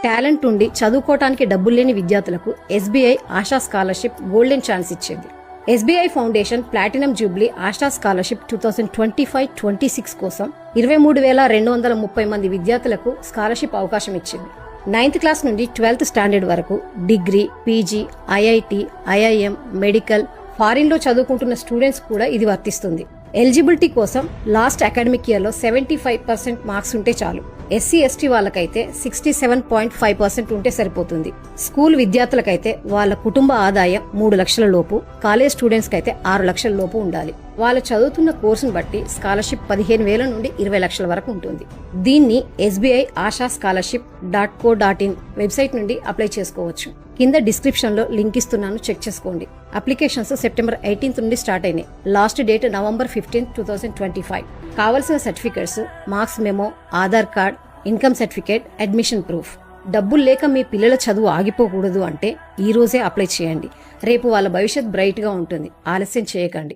Talent ఉండి చదువుకోవటానికి డబ్బులు లేని విద్యార్థులకు SBI Asha scholarship golden chance ఇచ్చింది. SBI foundation platinum jubilee Asha scholarship 2025-26 కోసం 23,230 మంది విద్యార్థులకు స్కాలర్షిప్ అవకాశం ఇచ్చింది. 9th క్లాస్ నుండి 12th స్టాండర్డ్ వరకు degree, PG, IIT, IIM, medical, foreign లో చదువుకుంటున్న స్టూడెంట్స్ కూడా ఇది వర్తిస్తుంది. ఎలిజిబిలిటీ కోసం లాస్ట్ అకాడమిక్ ఇయర్ లో 75% మార్క్స్ ఉంటే చాలు. ఎస్సీ ఎస్టీ వాళ్ళకైతే 67.5% ఉంటే సరిపోతుంది. స్కూల్ విద్యార్థులకైతే వాళ్ళ కుటుంబ ఆదాయం 3 లక్షల లోపు, కాలేజ్ స్టూడెంట్స్ కైతే 6 లక్షల లోపు ఉండాలి. వాళ్ళు చదువుతున్న కోర్సును బట్టి స్కాలర్షిప్ 15,000 నుండి 20 లక్షల వరకు ఉంటుంది. దీన్ని SBI ASHA scholarship .co.in website నుండి అప్లై చేసుకోవచ్చు. కింద డిస్క్రిప్షన్ లో లింక్ ఇస్తున్నాను, చెక్ చేసుకోండి. అప్లికేషన్స్ సెప్టెంబర్ 18 నుండి స్టార్ట్ అయినాయి. Last date November 15, 2025. కావలసిన certificates marks memo, Aadhaar card, income certificate, admission proof. డబ్బులు లేక మీ పిల్లల చదువు ఆగిపోకూడదు అంటే ఈ రోజే అప్లై చేయండి. రేపు వాళ్ళ భవిష్యత్ బ్రైట్ గా ఉంటుంది. ఆలస్యం చేయకండి.